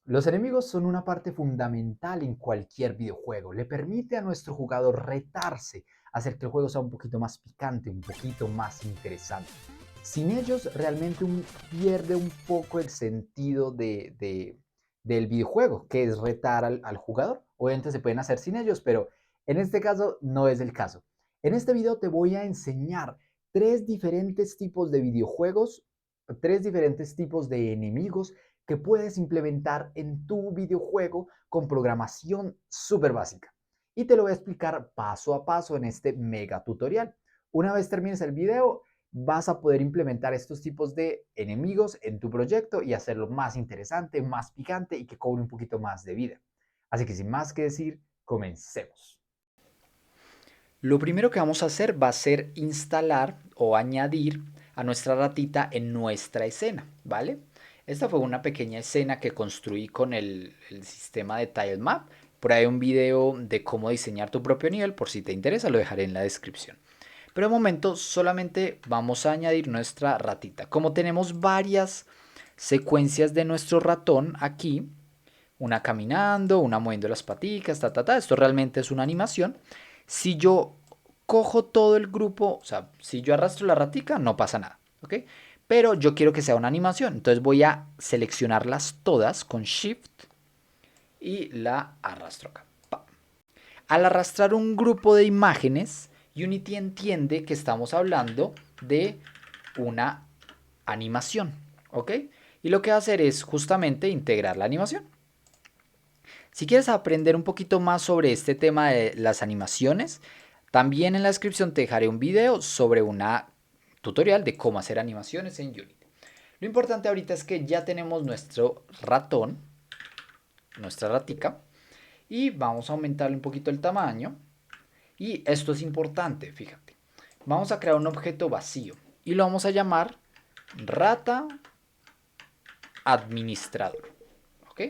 Los enemigos son una parte fundamental en cualquier videojuego. Le permite a nuestro jugador retarse, hacer que el juego sea un poquito más picante, un poquito más interesante. Sin ellos realmente pierde un poco el sentido del videojuego, que es retar al jugador. Obviamente se pueden hacer sin ellos, pero en este caso no es el caso. En este video te voy a enseñar tres diferentes tipos de videojuegos, tres diferentes tipos de enemigos que puedes implementar en tu videojuego con programación súper básica. Y te lo voy a explicar paso a paso en este mega tutorial. Una vez termines el video, vas a poder implementar estos tipos de enemigos en tu proyecto y hacerlo más interesante, más picante y que cobre un poquito más de vida. Así que sin más que decir, comencemos. Lo primero que vamos a hacer va a ser instalar o añadir a nuestra ratita en nuestra escena, ¿vale? Esta fue una pequeña escena que construí con el sistema de TileMap. Por ahí hay un video de cómo diseñar tu propio nivel, por si te interesa, lo dejaré en la descripción. Pero de momento solamente vamos a añadir nuestra ratita. Como tenemos varias secuencias de nuestro ratón aquí, una caminando, una moviendo las paticas, esto realmente es una animación. Si yo cojo todo el grupo, o sea, si yo arrastro la ratica, no pasa nada, ¿ok? Pero yo quiero que sea una animación, entonces voy a seleccionarlas todas con Shift y la arrastro acá. Al arrastrar un grupo de imágenes, Unity entiende que estamos hablando de una animación, ¿ok? Y lo que va a hacer es justamente integrar la animación. Si quieres aprender un poquito más sobre este tema de las animaciones, también en la descripción te dejaré un video sobre una tutorial de cómo hacer animaciones en Unity. Lo importante ahorita es que ya tenemos nuestro ratón, nuestra ratica, y vamos a aumentarle un poquito el tamaño. Y esto es importante, fíjate. Vamos a crear un objeto vacío y lo vamos a llamar rata administrador. ¿Ok?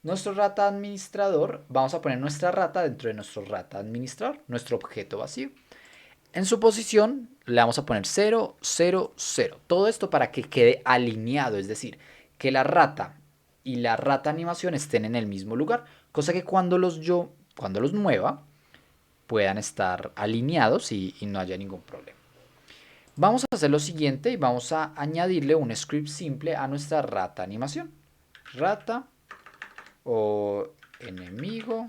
Nuestro rata administrador, vamos a poner nuestra rata dentro de nuestro rata administrador, nuestro objeto vacío. En su posición le vamos a poner 0, 0, 0. Todo esto para que quede alineado, es decir, que la rata y la rata animación estén en el mismo lugar, cosa que cuando los mueva puedan estar alineados y no haya ningún problema. Vamos a hacer lo siguiente y vamos a añadirle un script simple a nuestra rata animación. Rata o enemigo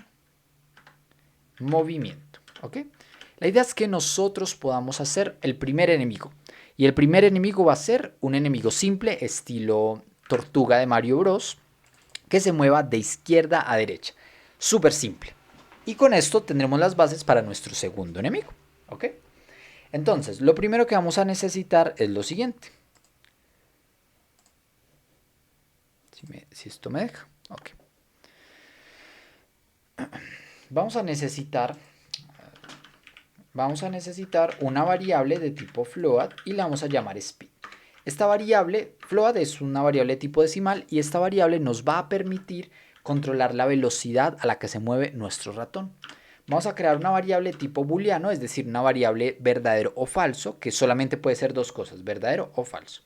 movimiento, ¿ok? La idea es que nosotros podamos hacer el primer enemigo. Y el primer enemigo va a ser un enemigo simple, estilo tortuga de Mario Bros, que se mueva de izquierda a derecha. Súper simple. Y con esto tendremos las bases para nuestro segundo enemigo, ¿ok? Entonces, lo primero que vamos a necesitar es lo siguiente. Si esto me deja, ok. Vamos a necesitar una variable de tipo float y la vamos a llamar speed. Esta variable float es una variable de tipo decimal y esta variable nos va a permitir controlar la velocidad a la que se mueve nuestro ratón. Vamos a crear una variable de tipo booleano, es decir, una variable verdadero o falso, que solamente puede ser dos cosas, verdadero o falso.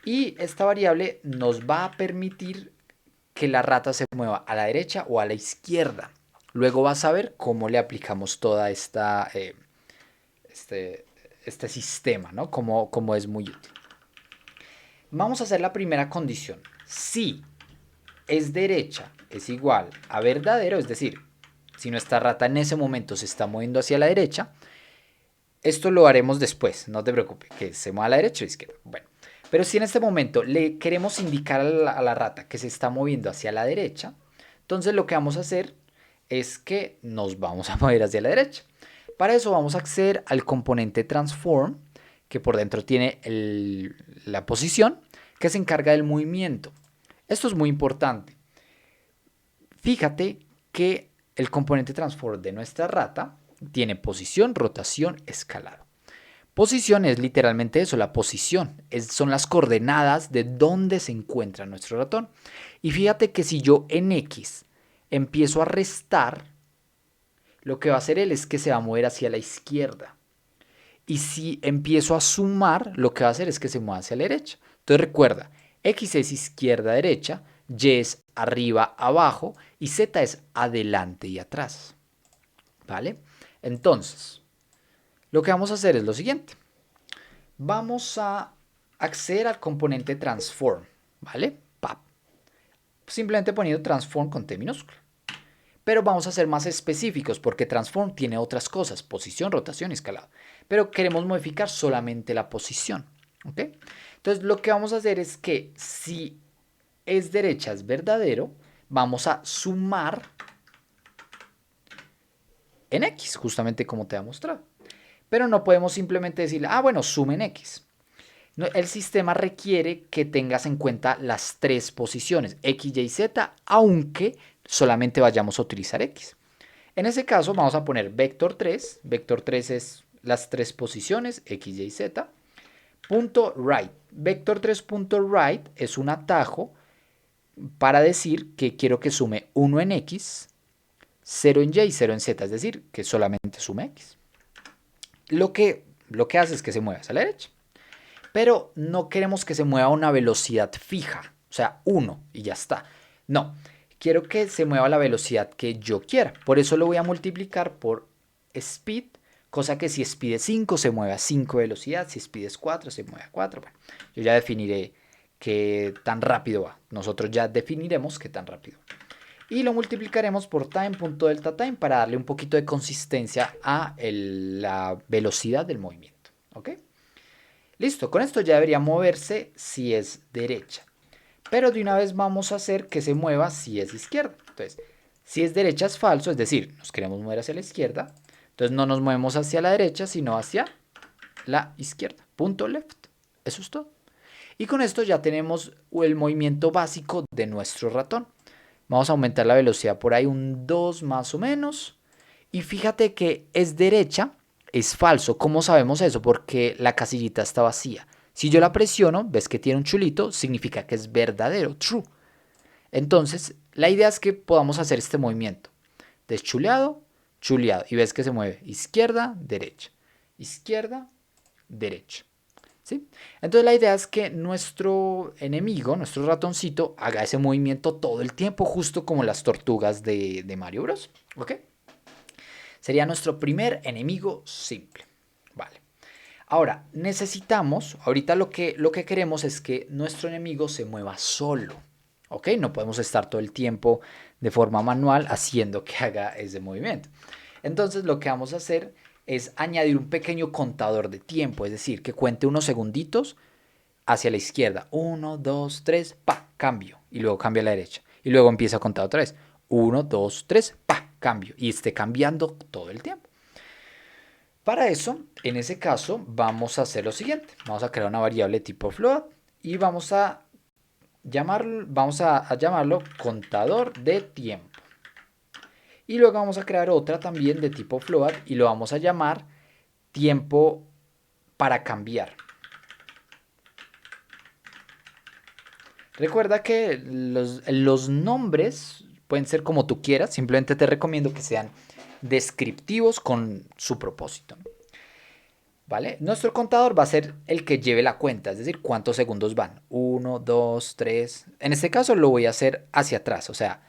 Y esta variable nos va a permitir que la rata se mueva a la derecha o a la izquierda. Luego vas a ver cómo le aplicamos toda este, este sistema, ¿no? Como es muy útil. Vamos a hacer la primera condición. Si es derecha es igual a verdadero, es decir, si nuestra rata en ese momento se está moviendo hacia la derecha, esto lo haremos después, no te preocupes, que se mueva a la derecha o a la izquierda. Bueno, pero si en este momento le queremos indicar a la rata que se está moviendo hacia la derecha, entonces lo que vamos a hacer es que nos vamos a mover hacia la derecha. Para eso vamos a acceder al componente transform, que por dentro tiene la posición, que se encarga del movimiento. Esto es muy importante. Fíjate que el componente transform de nuestra rata tiene posición, rotación, escalado. Posición es literalmente eso, la posición. Son las coordenadas de dónde se encuentra nuestro ratón. Y fíjate que si yo en X empiezo a restar, lo que va a hacer él es que se va a mover hacia la izquierda. Y si empiezo a sumar, lo que va a hacer es que se mueva hacia la derecha. Entonces recuerda, X es izquierda-derecha, Y es arriba, abajo y Z es adelante y atrás. ¿Vale? Entonces, lo que vamos a hacer es lo siguiente. Vamos a acceder al componente transform, ¿vale? Pap. Simplemente poniendo transform con T minúscula. Pero vamos a ser más específicos porque transform tiene otras cosas, posición, rotación y escalado. Pero queremos modificar solamente la posición, ¿ok? Entonces lo que vamos a hacer es que si es derecha es verdadero, vamos a sumar en X, justamente como te he mostrado. Pero no podemos simplemente decirle, bueno, sume en X. No, el sistema requiere que tengas en cuenta las tres posiciones, X, Y, Z, aunque solamente vayamos a utilizar X. En ese caso vamos a poner vector 3. Vector 3 es las tres posiciones, X, Y, Z. Punto right. Vector 3.right es un atajo para decir que quiero que sume 1 en X, 0 en Y y 0 en Z. Es decir, que solamente sume X. Lo que hace es que se mueva hacia la derecha. Pero no queremos que se mueva a una velocidad fija. O sea, 1 y ya está. No. Quiero que se mueva a la velocidad que yo quiera. Por eso lo voy a multiplicar por speed. Cosa que si speed es 5 se mueve a 5 velocidad. Si speed es 4 se mueve a 4. Bueno, yo ya definiré qué tan rápido va. Nosotros ya definiremos qué tan rápido. Y lo multiplicaremos por time.deltaTime para darle un poquito de consistencia a la velocidad del movimiento. ¿Ok? Listo, con esto ya debería moverse si es derecha. Pero de una vez vamos a hacer que se mueva si es izquierda. Entonces, si es derecha es falso, es decir, nos queremos mover hacia la izquierda. Entonces no nos movemos hacia la derecha, sino hacia la izquierda. Punto left. Eso es todo. Y con esto ya tenemos el movimiento básico de nuestro ratón. Vamos a aumentar la velocidad por ahí un 2 más o menos. Y fíjate que es derecha, es falso. ¿Cómo sabemos eso? Porque la casillita está vacía. Si yo la presiono, ves que tiene un chulito, significa que es verdadero, true. Entonces, la idea es que podamos hacer este movimiento. Deschuleado, chuleado. Y ves que se mueve izquierda, derecha. Izquierda, derecha. ¿Sí? Entonces la idea es que nuestro enemigo, nuestro ratoncito, haga ese movimiento todo el tiempo, justo como las tortugas de Mario Bros. ¿Ok? Sería nuestro primer enemigo simple. Vale. Ahora, necesitamos, ahorita lo que queremos es que nuestro enemigo se mueva solo. ¿Ok? No podemos estar todo el tiempo de forma manual haciendo que haga ese movimiento. Entonces lo que vamos a hacer es añadir un pequeño contador de tiempo, es decir, que cuente unos segunditos hacia la izquierda. 1, 2, 3, pa, cambio. Y luego cambia a la derecha. Y luego empieza a contar otra vez. 1, 2, 3, pa, cambio. Y esté cambiando todo el tiempo. Para eso, en ese caso, vamos a hacer lo siguiente. Vamos a crear una variable tipo float y vamos a llamarlo contador de tiempo. Y luego vamos a crear otra también de tipo float y lo vamos a llamar tiempo para cambiar. Recuerda que los nombres pueden ser como tú quieras, simplemente te recomiendo que sean descriptivos con su propósito. ¿Vale? Nuestro contador va a ser el que lleve la cuenta, es decir, cuántos segundos van. 1, 2, 3. En este caso lo voy a hacer hacia atrás, o sea,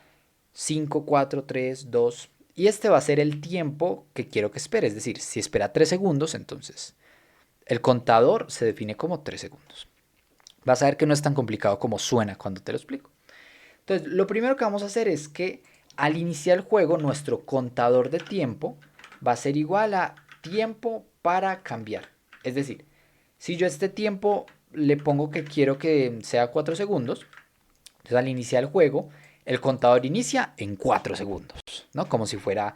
5, 4, 3, 2. Y este va a ser el tiempo que quiero que espere. Es decir, si espera 3 segundos, entonces el contador se define como 3 segundos. Vas a ver que no es tan complicado como suena cuando te lo explico. Entonces, lo primero que vamos a hacer es que al iniciar el juego, nuestro contador de tiempo va a ser igual a tiempo para cambiar. Es decir, si yo a este tiempo le pongo que quiero que sea 4 segundos, entonces al iniciar el juego, el contador inicia en 4 segundos, ¿no? Como si fuera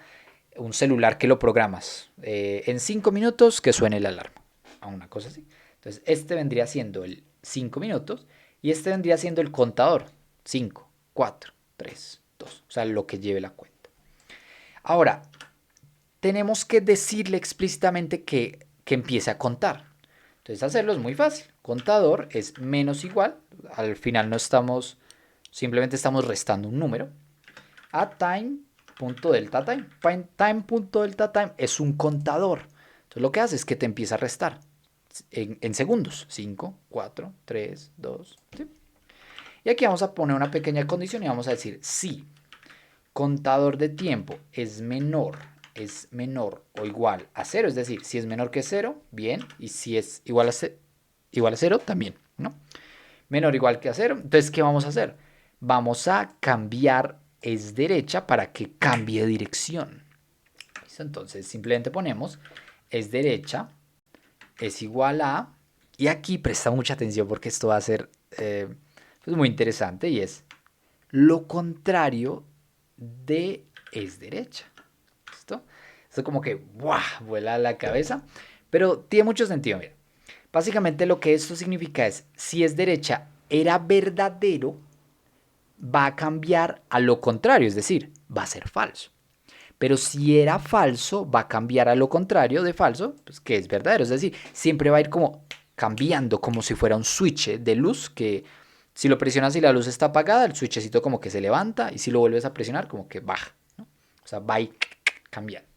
un celular que lo programas. En 5 minutos que suene la alarma. A una cosa así. Entonces, este vendría siendo el 5 minutos y este vendría siendo el contador. 5, 4, 3, 2. O sea, lo que lleve la cuenta. Ahora, tenemos que decirle explícitamente que empiece a contar. Entonces, hacerlo es muy fácil. Contador es menos igual. Al final no estamos, simplemente estamos restando un número. A time.deltaTime. Time.deltaTime es un contador. Entonces, lo que hace es que te empieza a restar en segundos. 5, 4, 3, 2. ¿Sí? Y aquí vamos a poner una pequeña condición y vamos a decir si contador de tiempo es menor o igual a cero, es decir, si es menor que cero, bien, y si es igual a cero, también, ¿no? Menor o igual que a cero, entonces, ¿qué vamos a hacer? Vamos a cambiar es derecha para que cambie de dirección. ¿Listo? Entonces, simplemente ponemos es derecha es igual a, y aquí presta mucha atención porque esto va a ser pues muy interesante y es lo contrario de es derecha. ¿Listo? Esto como que ¡buah! Vuela a la cabeza, pero tiene mucho sentido. Mira. Básicamente lo que esto significa es, si es derecha era verdadero, va a cambiar a lo contrario, es decir, va a ser falso. Pero si era falso, va a cambiar a lo contrario de falso, pues que es verdadero. Es decir, siempre va a ir como cambiando, como si fuera un switch de luz que si lo presionas y la luz está apagada, el switchecito como que se levanta y si lo vuelves a presionar como que baja, ¿no? O sea, va a ir cambiando.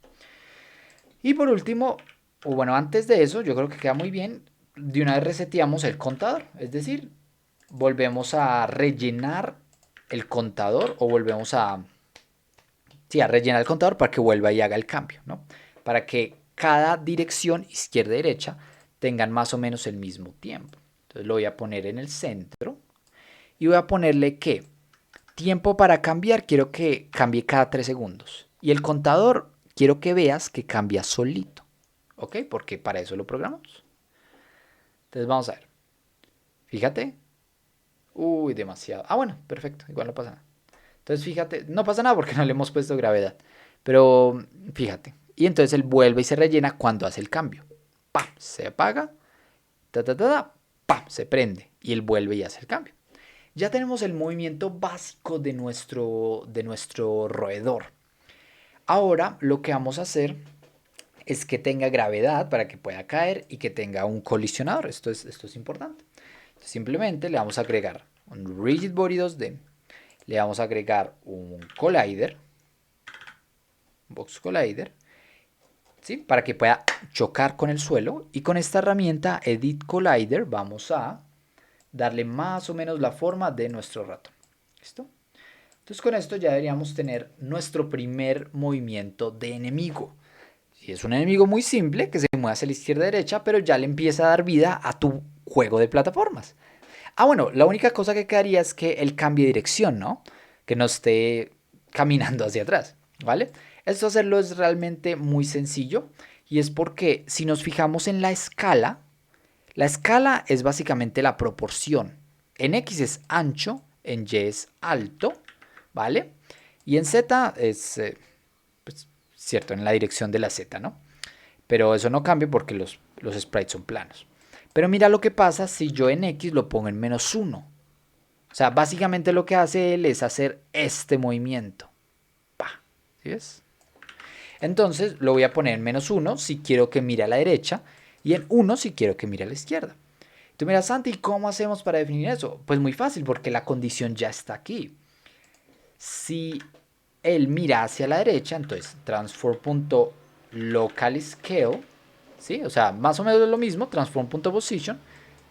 Y por último, o bueno, antes de eso, yo creo que queda muy bien, de una vez reseteamos el contador, es decir, volvemos a rellenar el contador o volvemos a, sí, a rellenar el contador para que vuelva y haga el cambio, ¿no? Para que cada dirección, izquierda y derecha, tengan más o menos el mismo tiempo. Entonces lo voy a poner en el centro y voy a ponerle que tiempo para cambiar, quiero que cambie cada 3 segundos. Y el contador, quiero que veas que cambia solito. ¿Ok? Porque para eso lo programamos. Entonces vamos a ver. Fíjate. Uy, demasiado. Ah, bueno, perfecto. Igual no pasa nada. Entonces fíjate. No pasa nada porque no le hemos puesto gravedad. Pero fíjate. Y entonces él vuelve y se rellena cuando hace el cambio. ¡Pam! Se apaga. Ta, ta, ta, ta, ¡pam! Se prende. Y él vuelve y hace el cambio. Ya tenemos el movimiento básico de nuestro roedor. Ahora lo que vamos a hacer es que tenga gravedad para que pueda caer y que tenga un colisionador. Esto es importante. Entonces, simplemente le vamos a agregar un Rigid Body 2D, le vamos a agregar un Collider, Box Collider, ¿sí? Para que pueda chocar con el suelo. Y con esta herramienta Edit Collider vamos a darle más o menos la forma de nuestro ratón. ¿Listo? Entonces con esto ya deberíamos tener nuestro primer movimiento de enemigo. Y es un enemigo muy simple que se mueve hacia la izquierda y derecha, pero ya le empieza a dar vida a tu juego de plataformas. Ah, bueno, la única cosa que quedaría es que él cambie de dirección, ¿no? Que no esté caminando hacia atrás, ¿vale? Esto hacerlo es realmente muy sencillo y es porque si nos fijamos en la escala es básicamente la proporción. En X es ancho, en Y es alto, ¿vale? Y en Z es, pues, cierto, en la dirección de la Z, ¿no? Pero eso no cambia porque los sprites son planos. Pero mira lo que pasa si yo en X lo pongo en -1. O sea, básicamente lo que hace él es hacer este movimiento. ¡Pah! ¿Sí ves? Entonces lo voy a poner en -1 si quiero que mire a la derecha y en 1 si quiero que mire a la izquierda. Tú miras, Santi, ¿cómo hacemos para definir eso? Pues muy fácil, porque la condición ya está aquí. Si él mira hacia la derecha, entonces transform.localScale, ¿sí? O sea, más o menos lo mismo, transform.position,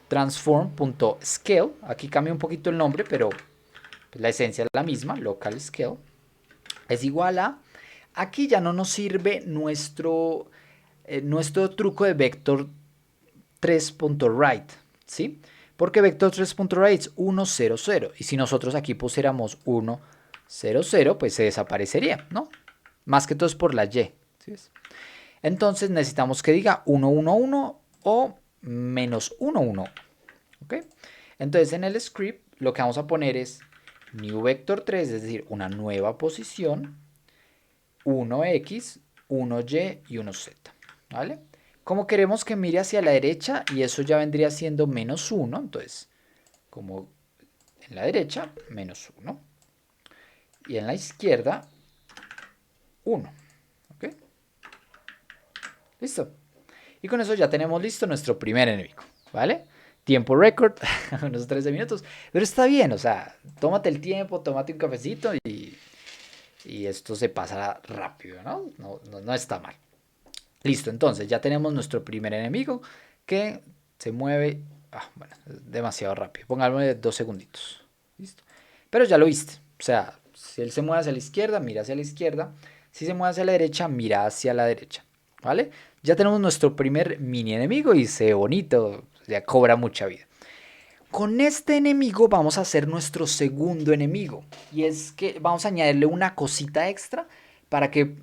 transform.scale, aquí cambia un poquito el nombre, pero la esencia es la misma, localScale, es igual a, aquí ya no nos sirve nuestro truco de vector 3.right, ¿sí? Porque vector 3.right es 1, 0, 0. Y si nosotros aquí pusiéramos 1, 0, 0, pues se desaparecería, ¿no? Más que todo es por la Y. ¿Sí? Entonces necesitamos que diga 1, 1, 1 o -1, 1. ¿Ok? Entonces en el script lo que vamos a poner es new vector 3, es decir, una nueva posición, 1x, 1y y 1z. ¿Vale? Como queremos que mire hacia la derecha y eso ya vendría siendo -1, entonces como en la derecha, -1 y en la izquierda 1. ¿Ok? Listo. Y con eso ya tenemos listo nuestro primer enemigo, ¿vale? Tiempo récord, unos 13 minutos. Pero está bien, o sea, tómate el tiempo, tómate un cafecito y esto se pasa rápido, ¿no? No está mal. Listo, entonces ya tenemos nuestro primer enemigo que se mueve, bueno, demasiado rápido. Pongámosle 2 segunditos. ¿Listo? Pero ya lo viste. O sea, si él se mueve hacia la izquierda, mira hacia la izquierda. Si se mueve hacia la derecha, mira hacia la derecha. ¿Vale? Ya tenemos nuestro primer mini enemigo y se ve bonito. Ya cobra mucha vida. Con este enemigo vamos a hacer nuestro segundo enemigo. Y es que vamos a añadirle una cosita extra para que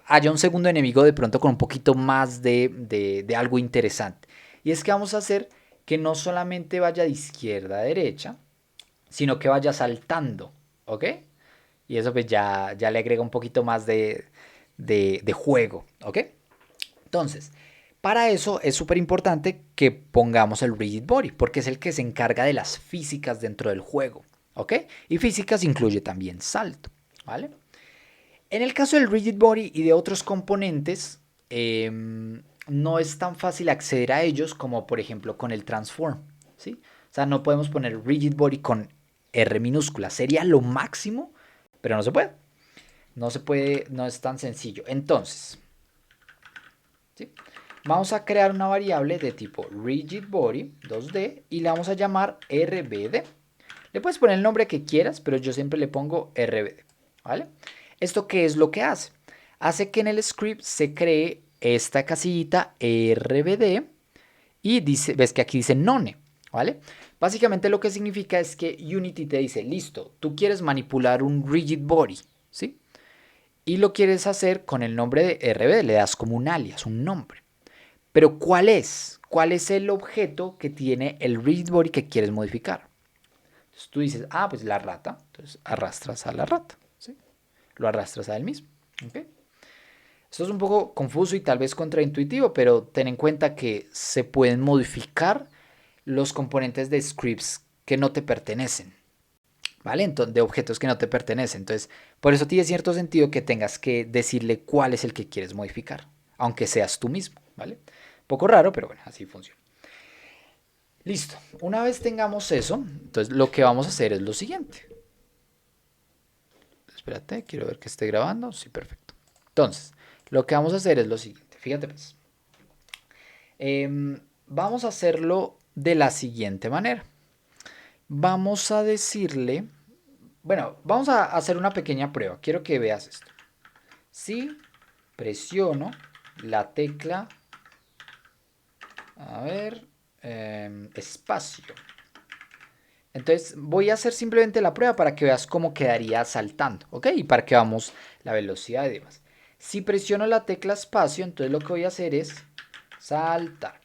haya un segundo enemigo de pronto con un poquito más de algo interesante. Y es que vamos a hacer que no solamente vaya de izquierda a derecha, sino que vaya saltando, ¿ok? Y eso pues ya le agrega un poquito más de juego, ¿ok? Entonces, para eso es súper importante que pongamos el Rigid Body, porque es el que se encarga de las físicas dentro del juego, ¿ok? Y físicas incluye también salto, ¿vale? En el caso del Rigid Body y de otros componentes, no es tan fácil acceder a ellos como por ejemplo con el Transform, ¿sí? O sea, no podemos poner Rigid Body con R minúscula, sería lo máximo, pero no se puede. No se puede, no es tan sencillo. Entonces, ¿sí? Vamos a crear una variable de tipo Rigid Body 2D y la vamos a llamar RBD. Le puedes poner el nombre que quieras, pero yo siempre le pongo RBD, ¿vale? ¿Esto qué es lo que hace? Hace que en el script se cree esta casillita RBD y dice, ves que aquí dice none, ¿vale? Básicamente lo que significa es que Unity te dice, listo, tú quieres manipular un rigid body, ¿sí? Y lo quieres hacer con el nombre de RBD, le das como un alias, un nombre. Pero ¿cuál es? ¿Cuál es el objeto que tiene el rigid body que quieres modificar? Entonces tú dices, ah, pues la rata. Entonces arrastras a la rata, ¿sí? Lo arrastras a él mismo, ¿ok? Esto es un poco confuso y tal vez contraintuitivo, pero ten en cuenta que se pueden modificar los componentes de scripts que no te pertenecen, ¿vale? Entonces, de objetos que no te pertenecen. Entonces, por eso tiene cierto sentido que tengas que decirle cuál es el que quieres modificar, aunque seas tú mismo, ¿vale? Un poco raro, pero bueno, así funciona. Listo. Una vez tengamos eso, entonces lo que vamos a hacer es lo siguiente. Espérate, quiero ver que esté grabando. Sí, perfecto. Entonces, lo que vamos a hacer es lo siguiente. Fíjate pues. Vamos a hacerlo de la siguiente manera. Vamos a decirle... Bueno, vamos a hacer una pequeña prueba. Quiero que veas esto. Si presiono la tecla... A ver... espacio. Entonces voy a hacer simplemente la prueba para que veas cómo quedaría saltando, ¿ok? Y para que veamos la velocidad y demás. Si presiono la tecla espacio, entonces lo que voy a hacer es saltar.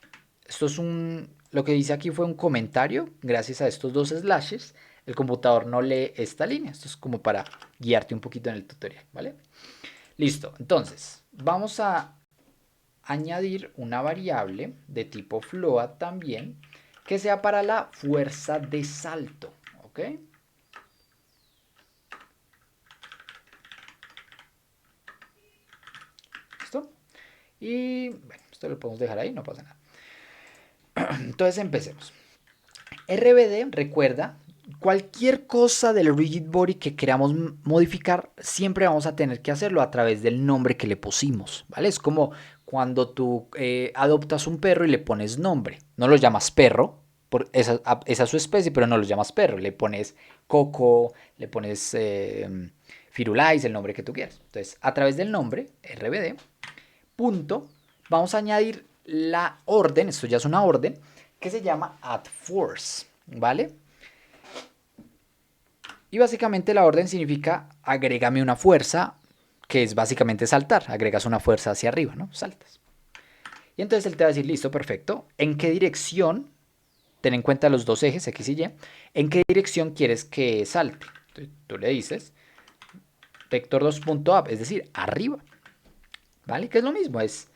Esto es lo que dice aquí fue un comentario. Gracias a estos dos slashes, el computador no lee esta línea. Esto es como para guiarte un poquito en el tutorial, ¿vale? Listo, entonces vamos a añadir una variable de tipo float también que sea para la fuerza de salto, ¿ok? ¿Listo? Y bueno, esto lo podemos dejar ahí, no pasa nada. Entonces empecemos. RBD, recuerda, cualquier cosa del rigid body que queramos modificar, siempre vamos a tener que hacerlo a través del nombre que le pusimos, ¿vale? Es como cuando tú adoptas un perro y le pones nombre. No lo llamas perro, esa es su especie, pero no lo llamas perro. Le pones Coco, le pones Firulais, el nombre que tú quieras. Entonces, a través del nombre, RBD, punto, vamos a añadir la orden, esto ya es una orden, que se llama addForce, ¿vale? Y básicamente la orden significa agrégame una fuerza, que es básicamente saltar. Agregas una fuerza hacia arriba, ¿no? Saltas. Y entonces él te va a decir, listo, perfecto. ¿En qué dirección? Ten en cuenta los dos ejes, X y Y. ¿En qué dirección quieres que salte? Entonces, tú le dices vector 2.up, es decir, arriba. ¿Vale? Que es lo mismo, es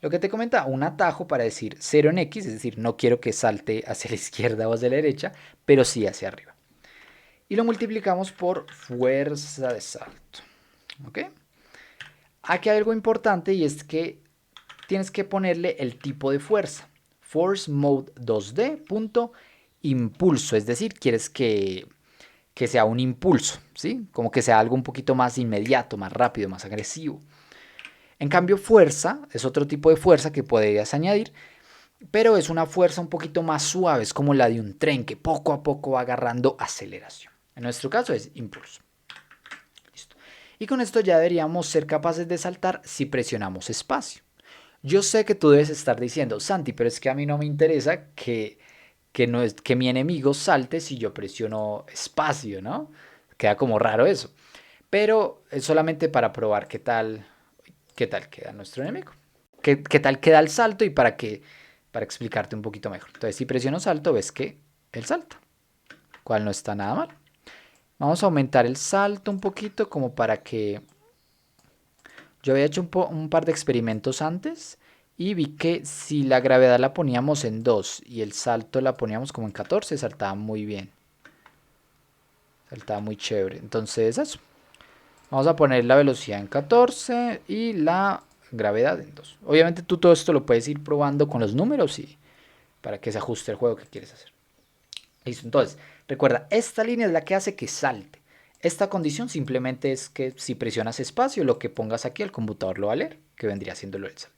lo que te comentaba, un atajo para decir 0 en X, es decir, no quiero que salte hacia la izquierda o hacia la derecha, pero sí hacia arriba. Y lo multiplicamos por fuerza de salto. ¿Ok? Aquí hay algo importante y es que tienes que ponerle el tipo de fuerza. Force mode 2D punto impulso, es decir, quieres que sea un impulso, ¿sí? Como que sea algo un poquito más inmediato, más rápido, más agresivo. En cambio, fuerza es otro tipo de fuerza que podrías añadir, pero es una fuerza un poquito más suave, es como la de un tren que poco a poco va agarrando aceleración. En nuestro caso es impulso. Listo. Y con esto ya deberíamos ser capaces de saltar si presionamos espacio. Yo sé que tú debes estar diciendo, Santi, pero es que a mí no me interesa no es, que mi enemigo salte si yo presiono espacio, ¿no? Queda como raro eso. Pero es solamente para probar qué tal queda nuestro enemigo. Qué tal queda el salto y para explicarte un poquito mejor. Entonces, si presiono salto, ves que él salta, cual no está nada mal. Vamos a aumentar el salto un poquito como para que... Yo había hecho un par de experimentos antes y vi que si la gravedad la poníamos en 2 y el salto la poníamos como en 14, saltaba muy bien. Saltaba muy chévere. Entonces eso. Vamos a poner la velocidad en 14 y la gravedad en 2. Obviamente tú todo esto lo puedes ir probando con los números y para que se ajuste el juego que quieres hacer. Listo, entonces, recuerda, esta línea es la que hace que salte. Esta condición simplemente es que si presionas espacio, lo que pongas aquí el computador lo va a leer, que vendría siendo lo del salto.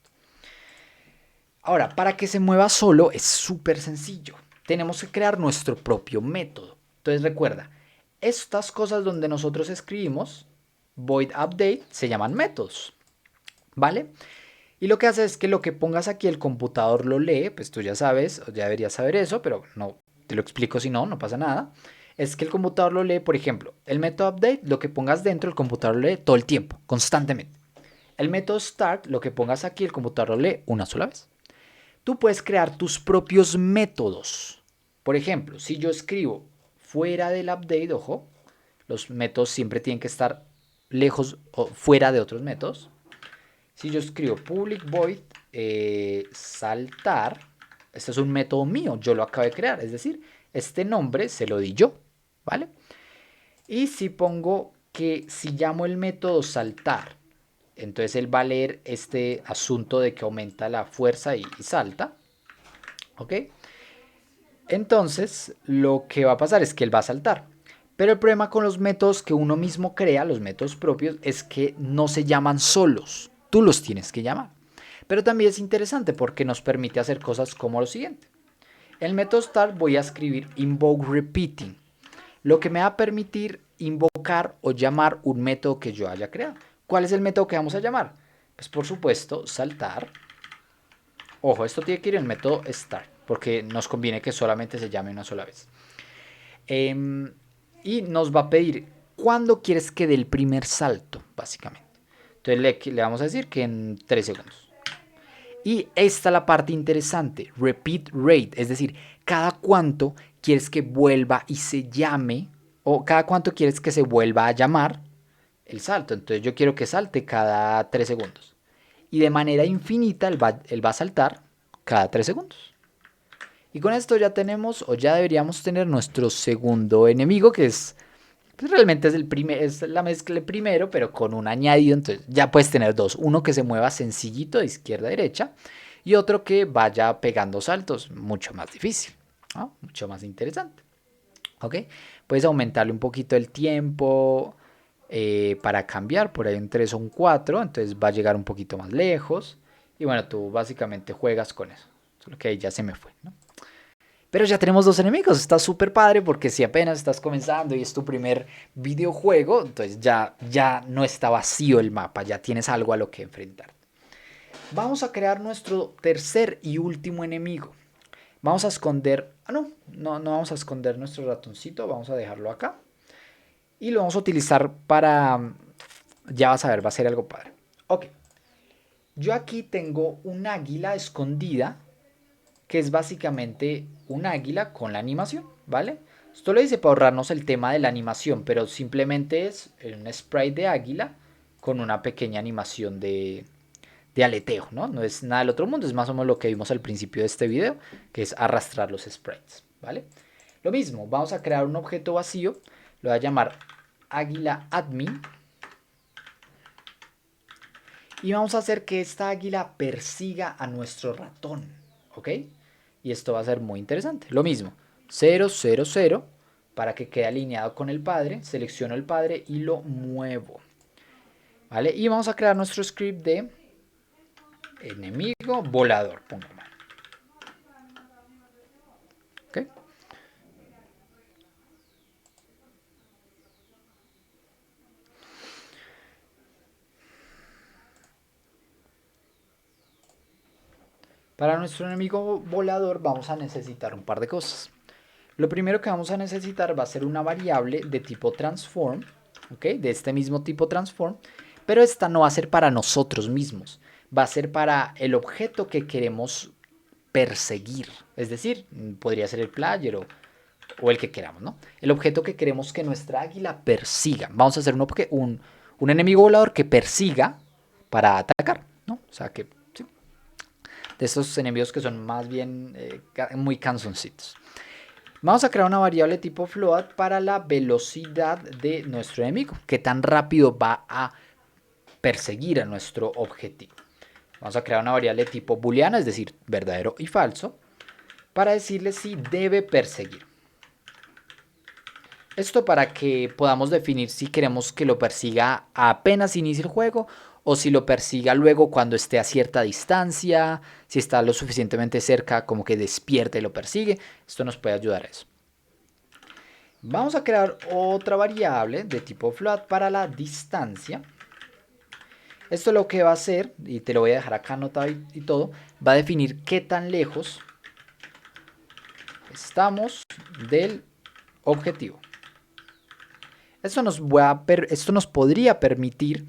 Ahora, para que se mueva solo es súper sencillo. Tenemos que crear nuestro propio método. Entonces recuerda, estas cosas donde nosotros escribimos, void update, se llaman métodos. ¿Vale? Y lo que hace es que lo que pongas aquí el computador lo lee, pues tú ya sabes, o ya deberías saber eso, pero no te lo explico si no, no pasa nada. Es que el computador lo lee, por ejemplo, el método update, lo que pongas dentro, el computador lo lee todo el tiempo, constantemente. El método start, lo que pongas aquí, el computador lo lee una sola vez. Tú puedes crear tus propios métodos. Por ejemplo, si yo escribo fuera del update, ojo, los métodos siempre tienen que estar lejos o fuera de otros métodos. Si yo escribo public void saltar, este es un método mío, yo lo acabo de crear, es decir, este nombre se lo di yo, ¿vale? Y si pongo que si llamo el método saltar, entonces él va a leer este asunto de que aumenta la fuerza y salta, ¿ok? Entonces lo que va a pasar es que él va a saltar. Pero el problema con los métodos que uno mismo crea, los métodos propios, es que no se llaman solos. Tú los tienes que llamar. Pero también es interesante porque nos permite hacer cosas como lo siguiente. En el método start voy a escribir invoke repeating, lo que me va a permitir invocar o llamar un método que yo haya creado. ¿Cuál es el método que vamos a llamar? Pues por supuesto saltar. Ojo, esto tiene que ir en el método start, porque nos conviene que solamente se llame una sola vez. Y nos va a pedir cuándo quieres que dé el primer salto, básicamente. Entonces le vamos a decir que en 3 segundos. Y esta es la parte interesante, repeat rate, es decir, cada cuánto quieres que vuelva y se llame, o cada cuánto quieres que se vuelva a llamar el salto. Entonces yo quiero que salte cada 3 segundos. Y de manera infinita él va a saltar cada 3 segundos. Y con esto ya tenemos, o ya deberíamos tener nuestro segundo enemigo, que es, pues realmente es la mezcla de primero, pero con un añadido. Entonces ya puedes tener dos. Uno que se mueva sencillito de izquierda a derecha y otro que vaya pegando saltos, mucho más difícil, ¿no? Mucho más interesante. ¿Ok? Puedes aumentarle un poquito el tiempo para cambiar, por ahí un 3 o un 4, entonces va a llegar un poquito más lejos. Y bueno, tú básicamente juegas con eso. Solo que ahí ya se me fue, ¿no? Pero ya tenemos dos enemigos, está súper padre porque si apenas estás comenzando y es tu primer videojuego, entonces ya no está vacío el mapa, ya tienes algo a lo que enfrentar. Vamos a crear nuestro tercer y último enemigo. Vamos a esconder, no vamos a esconder nuestro ratoncito, vamos a dejarlo acá. Y lo vamos a utilizar para, ya vas a ver, va a ser algo padre. Ok, yo aquí tengo un águila escondida que es básicamente un águila con la animación, ¿vale? Esto lo hice para ahorrarnos el tema de la animación, pero simplemente es un sprite de águila con una pequeña animación de aleteo, ¿no? No es nada del otro mundo, es más o menos lo que vimos al principio de este video, que es arrastrar los sprites, ¿vale? Lo mismo, vamos a crear un objeto vacío, lo voy a llamar águila admin, y vamos a hacer que esta águila persiga a nuestro ratón, ¿ok? Y esto va a ser muy interesante. Lo mismo, 0, 0, 0, para que quede alineado con el padre. Selecciono el padre y lo muevo. ¿Vale? Y vamos a crear nuestro script de enemigo volador. Pongamos. ¿Ok? Para nuestro enemigo volador vamos a necesitar un par de cosas. Lo primero que vamos a necesitar va a ser una variable de tipo transform, ¿ok? De este mismo tipo transform, pero esta no va a ser para nosotros mismos, va a ser para el objeto que queremos perseguir. Es decir, podría ser el player o el que queramos, ¿no? El objeto que queremos que nuestra águila persiga. Vamos a hacer un enemigo volador que persiga para atacar, ¿no? O sea, que sí, de estos enemigos que son más bien muy cansoncitos. Vamos a crear una variable tipo float para la velocidad de nuestro enemigo. Qué tan rápido va a perseguir a nuestro objetivo. Vamos a crear una variable tipo booleana, es decir, verdadero y falso, para decirle si debe perseguir. Esto para que podamos definir si queremos que lo persiga apenas inicie el juego o si lo persiga luego cuando esté a cierta distancia, si está lo suficientemente cerca como que despierta y lo persigue. Esto nos puede ayudar a eso. Vamos a crear otra variable de tipo float para la distancia. Esto lo que va a hacer, y te lo voy a dejar acá anotado y todo, va a definir qué tan lejos estamos del objetivo. Esto nos podría permitir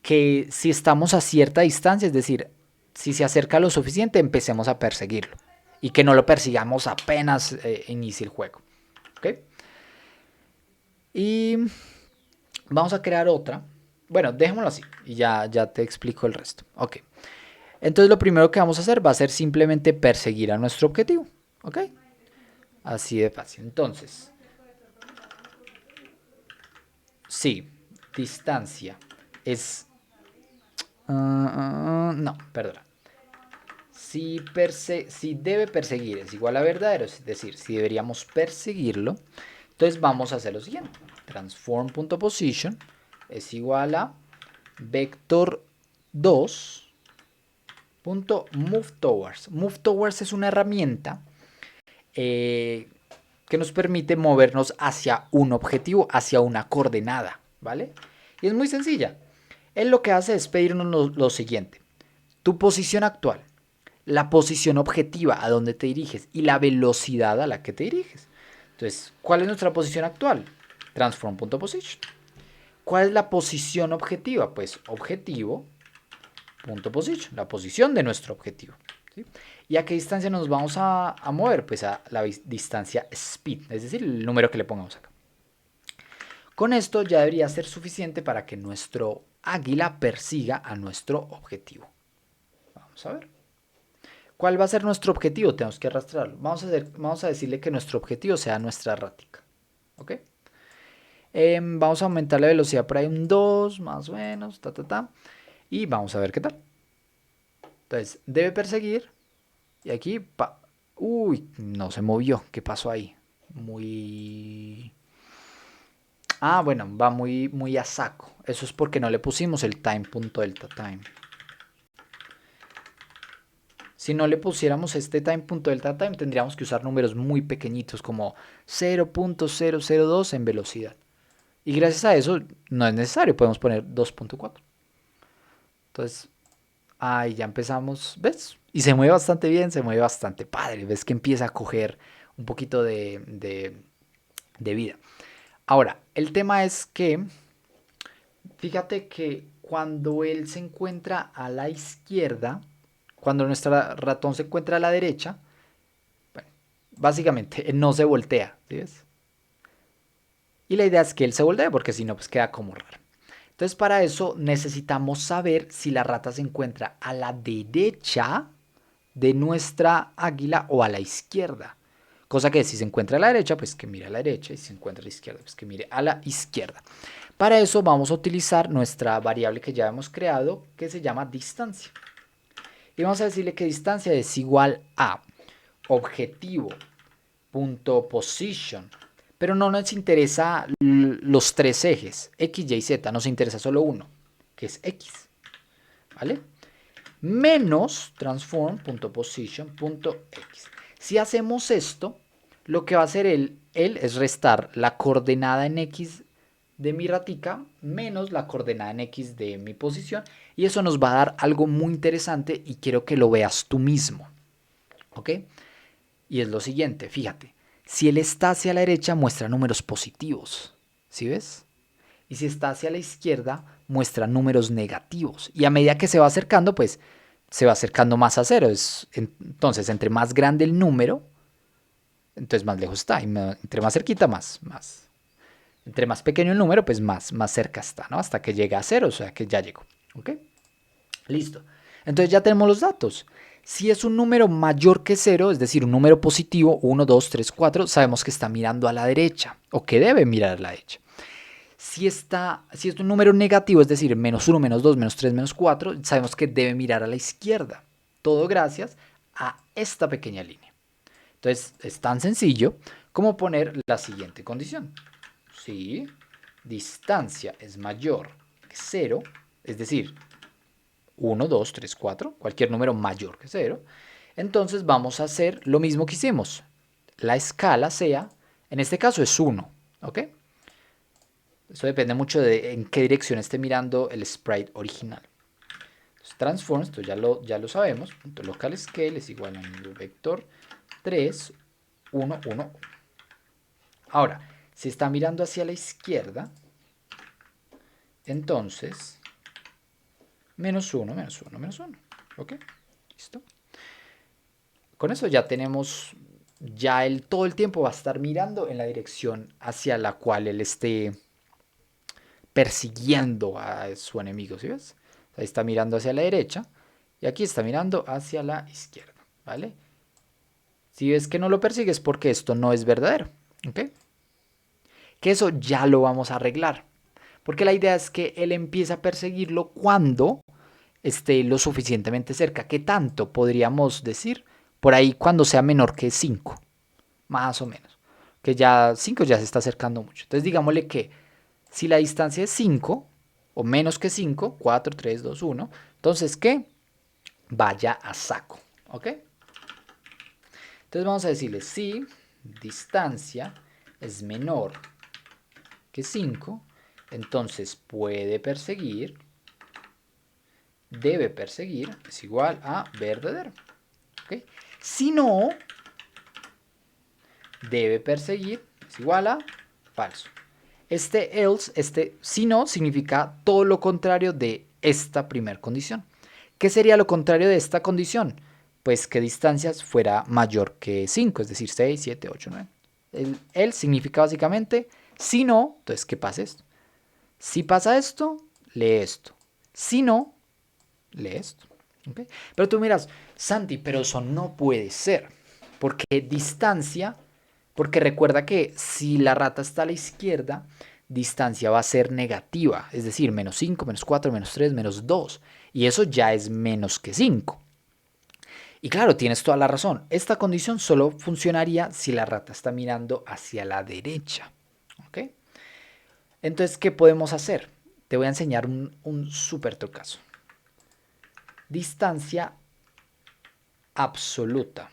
que si estamos a cierta distancia, es decir, si se acerca lo suficiente, empecemos a perseguirlo. Y que no lo persigamos apenas inicie el juego. ¿Ok? Y vamos a crear otra. Bueno, dejémoslo así y ya te explico el resto. Ok. Entonces lo primero que vamos a hacer va a ser simplemente perseguir a nuestro objetivo. ¿Ok? Así de fácil. Entonces, sí, distancia es... no, perdona. Si debe perseguir es igual a verdadero, es decir, si deberíamos perseguirlo, entonces vamos a hacer lo siguiente. Transform.position es igual a vector 2.moveTowards. MoveTowards es una herramienta que nos permite movernos hacia un objetivo, hacia una coordenada, ¿vale? Y es muy sencilla. Él lo que hace es pedirnos lo siguiente. Tu posición actual, la posición objetiva a donde te diriges y la velocidad a la que te diriges. Entonces, ¿cuál es nuestra posición actual? Transform.position. ¿Cuál es la posición objetiva? Pues objetivo.position, la posición de nuestro objetivo. ¿Sí? ¿Y a qué distancia nos vamos a mover? Pues a la distancia speed, es decir, el número que le pongamos acá. Con esto ya debería ser suficiente para que nuestro águila persiga a nuestro objetivo. Vamos a ver. ¿Cuál va a ser nuestro objetivo? Tenemos que arrastrarlo. Vamos a decirle que nuestro objetivo sea nuestra rática. ¿Ok? Vamos a aumentar la velocidad por ahí un 2, más o menos, y vamos a ver qué tal. Entonces, debe perseguir. Y aquí, uy, no se movió. ¿Qué pasó ahí? Muy... Ah, bueno, va muy a saco. Eso es porque no le pusimos el time.deltaTime. Si no le pusiéramos este time.deltaTime, tendríamos que usar números muy pequeñitos como 0.002 en velocidad. Y gracias a eso no es necesario, podemos poner 2.4. Entonces, ahí ya empezamos, ¿ves? Y se mueve bastante bien, se mueve bastante padre. ¿Ves que empieza a coger un poquito de vida? Ahora, el tema es que, fíjate que cuando él se encuentra a la izquierda, cuando nuestro ratón se encuentra a la derecha, bueno, básicamente él no se voltea, ¿sí ves? Y la idea es que él se voltee porque si no, pues queda como raro. Entonces para eso necesitamos saber si la rata se encuentra a la derecha de nuestra águila o a la izquierda. Cosa que si se encuentra a la derecha, pues que mire a la derecha, y si se encuentra a la izquierda, pues que mire a la izquierda. Para eso vamos a utilizar nuestra variable que ya hemos creado, que se llama distancia. Y vamos a decirle que distancia es igual a objetivo.position. Pero no nos interesa los tres ejes, X, Y, Z, nos interesa solo uno, que es X. ¿Vale? Menos transform.position.x. Si hacemos esto, lo que va a hacer él es restar la coordenada en X de mi ratica menos la coordenada en X de mi posición. Y eso nos va a dar algo muy interesante y quiero que lo veas tú mismo. ¿Ok? Y es lo siguiente, fíjate. Si él está hacia la derecha, muestra números positivos. ¿Sí ves? Y si está hacia la izquierda, muestra números negativos. Y a medida que se va acercando, pues se va acercando más a cero. Entonces, entre más grande el número, entonces más lejos está. Y entre más cerquita, más. Entre más pequeño el número, pues más cerca está, ¿no? Hasta que llega a cero, o sea que ya llegó. ¿Ok? Listo. Entonces ya tenemos los datos. Si es un número mayor que cero, es decir, un número positivo, 1, 2, 3, 4, sabemos que está mirando a la derecha o que debe mirar a la derecha. Si es un número negativo, es decir, menos 1, menos 2, menos 3, menos 4, sabemos que debe mirar a la izquierda. Todo gracias a esta pequeña línea. Entonces, es tan sencillo como poner la siguiente condición. Si distancia es mayor que 0, es decir, 1, 2, 3, 4, cualquier número mayor que 0, entonces vamos a hacer lo mismo que hicimos. La escala sea, en este caso es 1, ¿ok? Eso depende mucho de en qué dirección esté mirando el sprite original. Entonces, transform, esto ya lo sabemos. Punto local scale es igual a un vector 3, 1, 1. Ahora, si está mirando hacia la izquierda, entonces, menos 1, menos 1, menos 1. ¿Ok? ¿Listo? Con eso ya tenemos, todo el tiempo va a estar mirando en la dirección hacia la cual él esté persiguiendo a su enemigo, ¿sí ves? Ahí está mirando hacia la derecha y aquí está mirando hacia la izquierda, ¿vale? Si ves que no lo persigues porque esto no es verdadero, ¿ok? Que eso ya lo vamos a arreglar, porque la idea es que él empiece a perseguirlo cuando esté lo suficientemente cerca. ¿Qué tanto podríamos decir? Por ahí cuando sea menor que 5, más o menos. Que ya 5 ya se está acercando mucho. Entonces digámosle que si la distancia es 5 o menos que 5, 4, 3, 2, 1, entonces ¿qué? Vaya a saco, ¿ok? Entonces vamos a decirle si distancia es menor que 5, entonces puede perseguir, debe perseguir, es igual a verdadero, ¿ok? Si no, debe perseguir, es igual a falso. Este else, si no, significa todo lo contrario de esta primera condición. ¿Qué sería lo contrario de esta condición? Pues que distancias fuera mayor que 5, es decir, 6, 7, 8, 9. El significa básicamente, si no, entonces que pasa esto. Si pasa esto, lee esto. Si no, lee esto. ¿Okay? Pero tú miras, Santi, pero eso no puede ser. Porque distancia, porque recuerda que si la rata está a la izquierda, distancia va a ser negativa. Es decir, menos 5, menos 4, menos 3, menos 2. Y eso ya es menos que 5. Y claro, tienes toda la razón. Esta condición solo funcionaría si la rata está mirando hacia la derecha. ¿Ok? Entonces, ¿qué podemos hacer? Te voy a enseñar un súper trucazo. Distancia absoluta.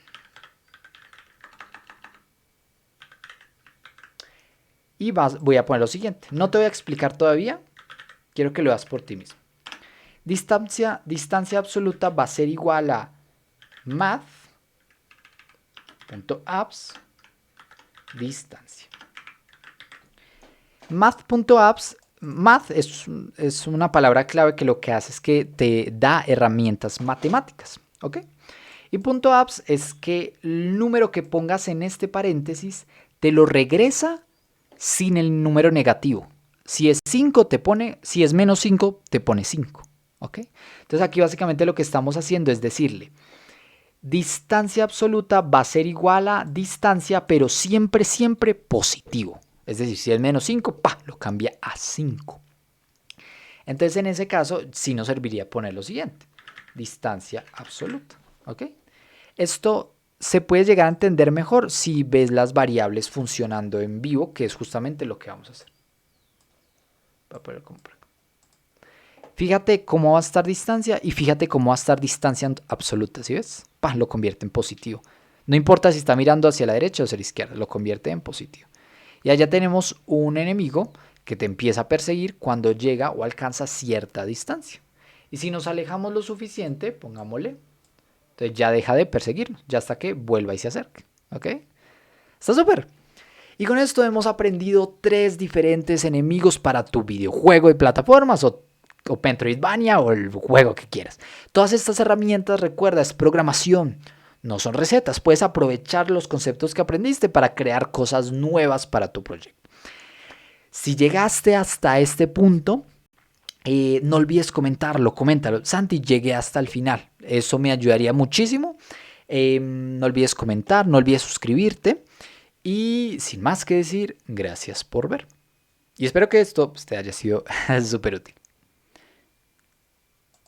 Y voy a poner lo siguiente. No te voy a explicar todavía. Quiero que lo veas por ti mismo. Distancia absoluta va a ser igual a math.apps distancia. Math es una palabra clave que lo que hace es que te da herramientas matemáticas. ¿Ok? Y .apps es que el número que pongas en este paréntesis te lo regresa sin el número negativo. Si es 5 te pone, si es menos 5 te pone 5. ¿Ok? Entonces aquí básicamente lo que estamos haciendo es decirle, distancia absoluta va a ser igual a distancia, pero siempre, siempre positivo. Es decir, si es menos 5, lo cambia a 5. Entonces en ese caso sí nos serviría poner lo siguiente, distancia absoluta. ¿Ok? Esto se puede llegar a entender mejor si ves las variables funcionando en vivo, que es justamente lo que vamos a hacer. Voy a poner como por acá. Fíjate cómo va a estar distancia y fíjate cómo va a estar distancia absoluta, ¿sí ves? Lo convierte en positivo. No importa si está mirando hacia la derecha o hacia la izquierda, lo convierte en positivo. Y allá tenemos un enemigo que te empieza a perseguir cuando llega o alcanza cierta distancia. Y si nos alejamos lo suficiente, pongámosle Entonces ya deja de perseguirnos, ya hasta que vuelva y se acerque. ¿Ok? Está súper. Y con esto hemos aprendido 3 diferentes enemigos para tu videojuego de plataformas o Metroidvania o el juego que quieras. Todas estas herramientas, recuerda, es programación, no son recetas. Puedes aprovechar los conceptos que aprendiste para crear cosas nuevas para tu proyecto. Si llegaste hasta este punto, no olvides comentarlo, coméntalo. Santi, llegué hasta el final. Eso me ayudaría muchísimo. No olvides comentar, no olvides suscribirte. Y sin más que decir, gracias por ver. Y espero que esto te haya sido súper útil.